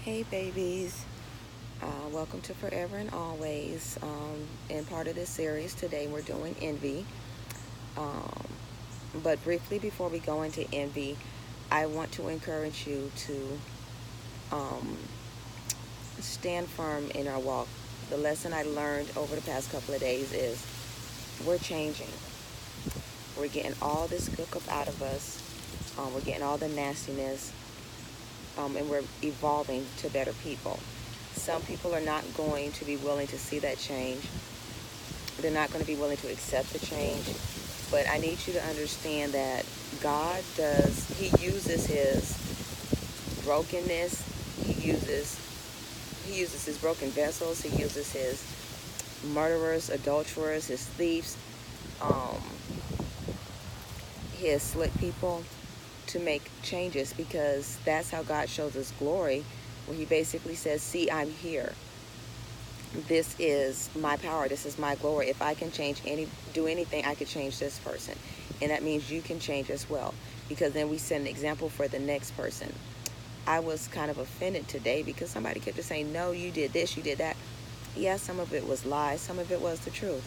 Hey babies, welcome to Forever and Always. In part of this series today we're doing envy. Um, but briefly before we go into envy, I want to encourage you to um, stand firm in our walk. The lesson I learned over the past couple of days is we're changing. We're getting all this gook up out of us. We're getting all the nastiness, and we're evolving to better people. Some people are not going to be willing to see that change. They're not going to be willing to accept the change. But I need you to understand that He uses his brokenness, he uses he uses his broken vessels, he uses his murderers, adulterers, his thieves, um, his slick people to make changes, because that's how God shows his glory, where he basically says, see, I'm here. This is my power. This is my glory. If I can do anything, I could change this person. And that means you can change as well, because then we set an example for the next person. I was kind of offended today because somebody kept just saying, no, you did this, you did that. Yeah, some of it was lies, some of it was the truth.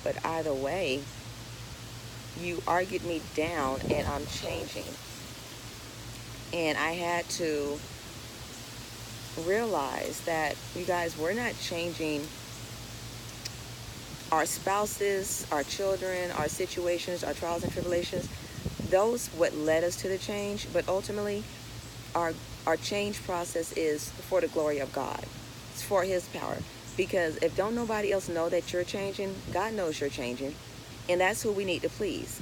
But either way, you argued me down and I'm changing. And I had to realize that, you guys, we're not changing our spouses, our children, our situations, our trials and tribulations. Those what led us to the change, but ultimately our our change process is for the glory of God. It's for his power. Because if don't nobody else know that you're changing, God knows you're changing. And that's who we need to please.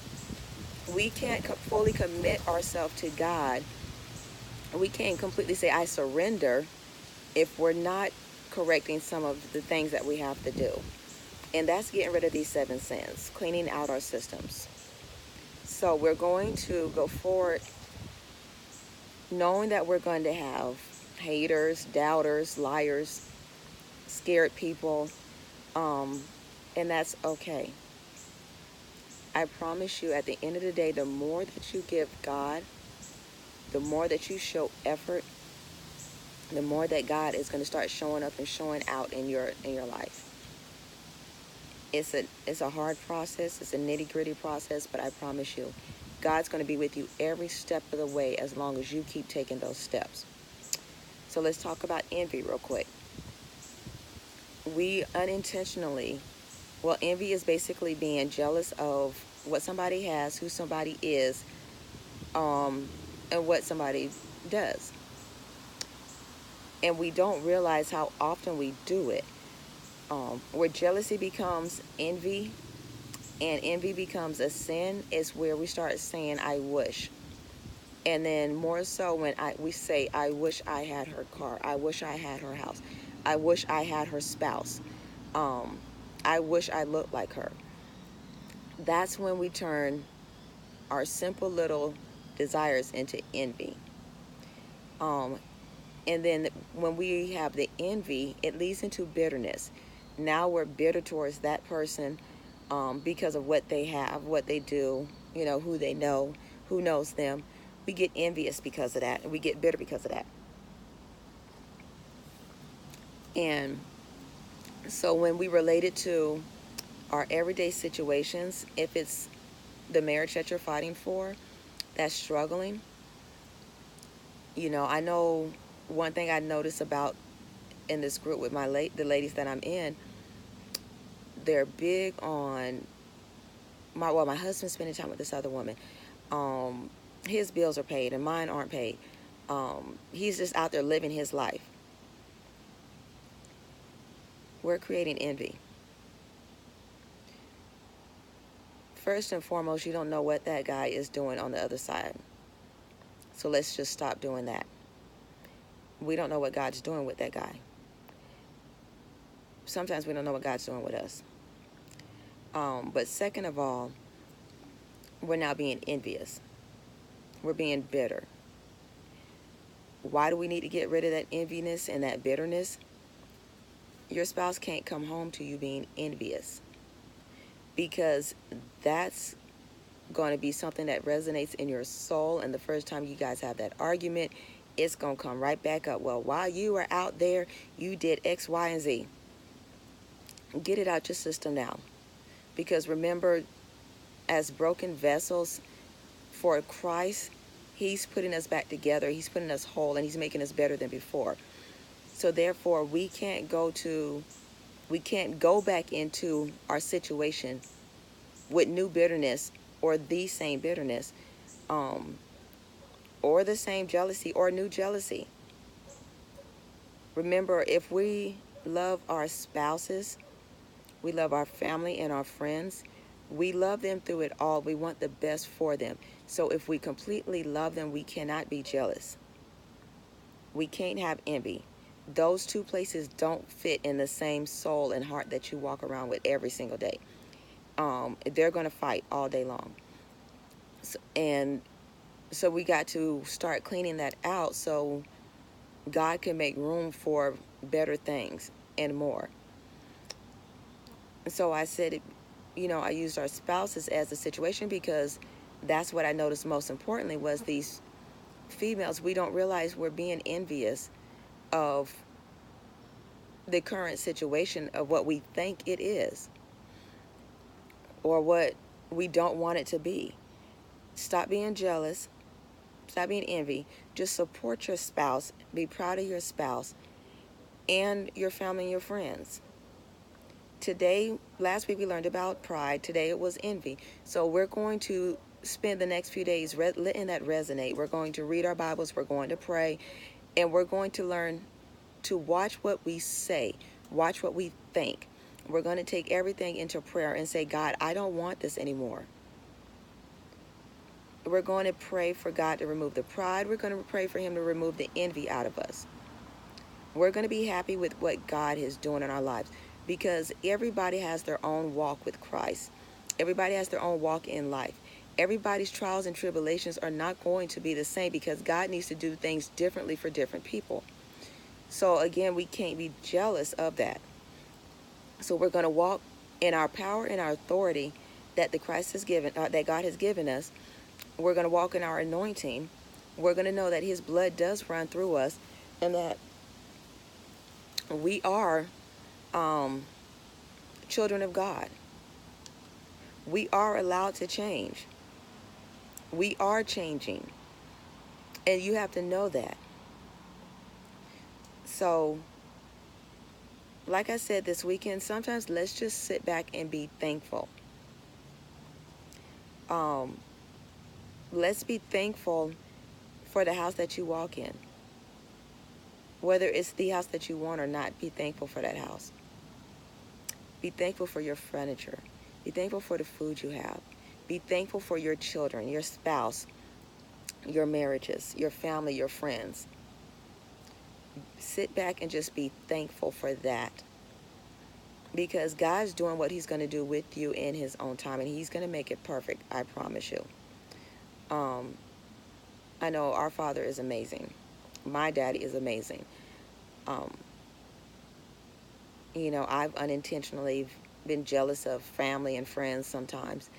We can't fully commit ourselves to God. We can't completely say I surrender if we're not correcting some of the things that we have to do. And that's getting rid of these 7 sins, cleaning out our systems. So we're going to go forward knowing that we're going to have haters, doubters, liars, scared people, um, and that's okay. I promise you, at the end of the day, the more that you give God, the more that you show effort, the more that God is going to start showing up and showing out in your life. It's a hard process. It's a nitty-gritty process, but I promise you, God's going to be with you every step of the way as long as you keep taking those steps. So let's talk about envy real quick. We unintentionally, well, envy is basically being jealous of what somebody has, who somebody is, um, and what somebody does. And we don't realize how often we do it. Where jealousy becomes envy and envy becomes a sin is where we start saying, I wish. And then more so when we say, I wish I had her car. I wish I had her house. I wish I had her spouse. Um, I wish I looked like her. That's when we turn our simple little desires into envy. Um, and then when we have the envy, it leads into bitterness. Now we're bitter towards that person, because of what they have, what they do, who they know, who knows them. We get envious because of that, and we get bitter because of that. And so when we relate it to our everyday situations, if it's the marriage that you're fighting for that's struggling, I know one thing I notice about in this group with the ladies that I'm in, they're big on my husband's spending time with this other woman. His bills are paid and mine aren't paid. He's just out there living his life. We're creating envy. First and foremost, you don't know what that guy is doing on the other side. So let's just stop doing that. We don't know what God's doing with that guy. Sometimes we don't know what God's doing with us. But second of all, we're now being envious. We're being bitter. Why do we need to get rid of that enviness and that bitterness? Your spouse can't come home to you being envious, because that's going to be something that resonates in your soul. And the first time you guys have that argument, it's going to come right back up. Well, while you were out there, you did X, Y, and Z. Get it out your system now. Because remember, as broken vessels for Christ, he's putting us back together. He's putting us whole, and he's making us better than before. So therefore, we can't go back into our situation with new bitterness or the same bitterness, or the same jealousy or new jealousy. Remember, if we love our spouses, we love our family and our friends, we love them through it all. We want the best for them. So if we completely love them, we cannot be jealous. We can't have envy. Those two places don't fit in the same soul and heart that you walk around with every single day. They're going to fight all day long. So we got to start cleaning that out so God can make room for better things and more. So I said, I used our spouses as a situation because that's what I noticed most importantly was these females. We don't realize we're being envious of the current situation of what we think it is or what we don't want it to be. Stop being jealous. Stop being envy. Just support your spouse. Be proud of your spouse and your family and your friends. Last week we learned about pride. Today it was envy. So we're going to spend the next few days letting that resonate. We're going to read our Bibles. We're going to pray. And we're going to learn to watch what we say. Watch what we think. We're going to take everything into prayer and say, God, I don't want this anymore. We're going to pray for God to remove the pride. We're going to pray for him to remove the envy out of us. We're going to be happy with what God is doing in our lives because everybody has their own walk with Christ. Everybody has their own walk in life. Everybody's trials and tribulations are not going to be the same because God needs to do things differently for different people. So again, we can't be jealous of that. So we're going to walk in our power and our authority that that God has given us. We're going to walk in our anointing. We're going to know that his blood does run through us and that we are children of God. We are allowed to change. We are changing. And you have to know that. So, like I said this weekend, sometimes let's just sit back and be thankful. Let's be thankful for the house that you walk in. Whether it's the house that you want or not, be thankful for that house. Be thankful for your furniture. Be thankful for the food you have. Be thankful for your children, your spouse, your marriages, your family, your friends. Sit back and just be thankful for that. Because God's doing what he's going to do with you in his own time, and he's going to make it perfect, I promise you. I know our Father is amazing. My daddy is amazing. I've unintentionally been jealous of family and friends sometimes.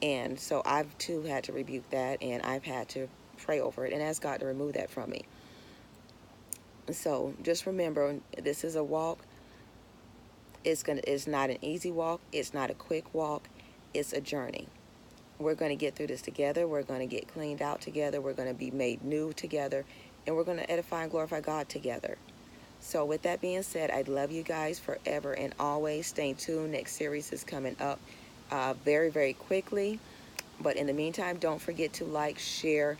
And so I've too had to rebuke that, and I've had to pray over it and ask God to remove that from me. So just remember, this is a walk. It's not an easy walk. It's not a quick walk. It's a journey. We're going to get through this together. We're going to get cleaned out together. We're going to be made new together. And we're going to edify and glorify God together. So with that being said, I love you guys forever and always. Stay tuned. Next series is coming up very, very quickly. But in the meantime, don't forget to like, share,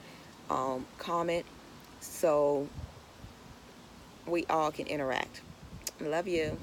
comment so we all can interact. Love you.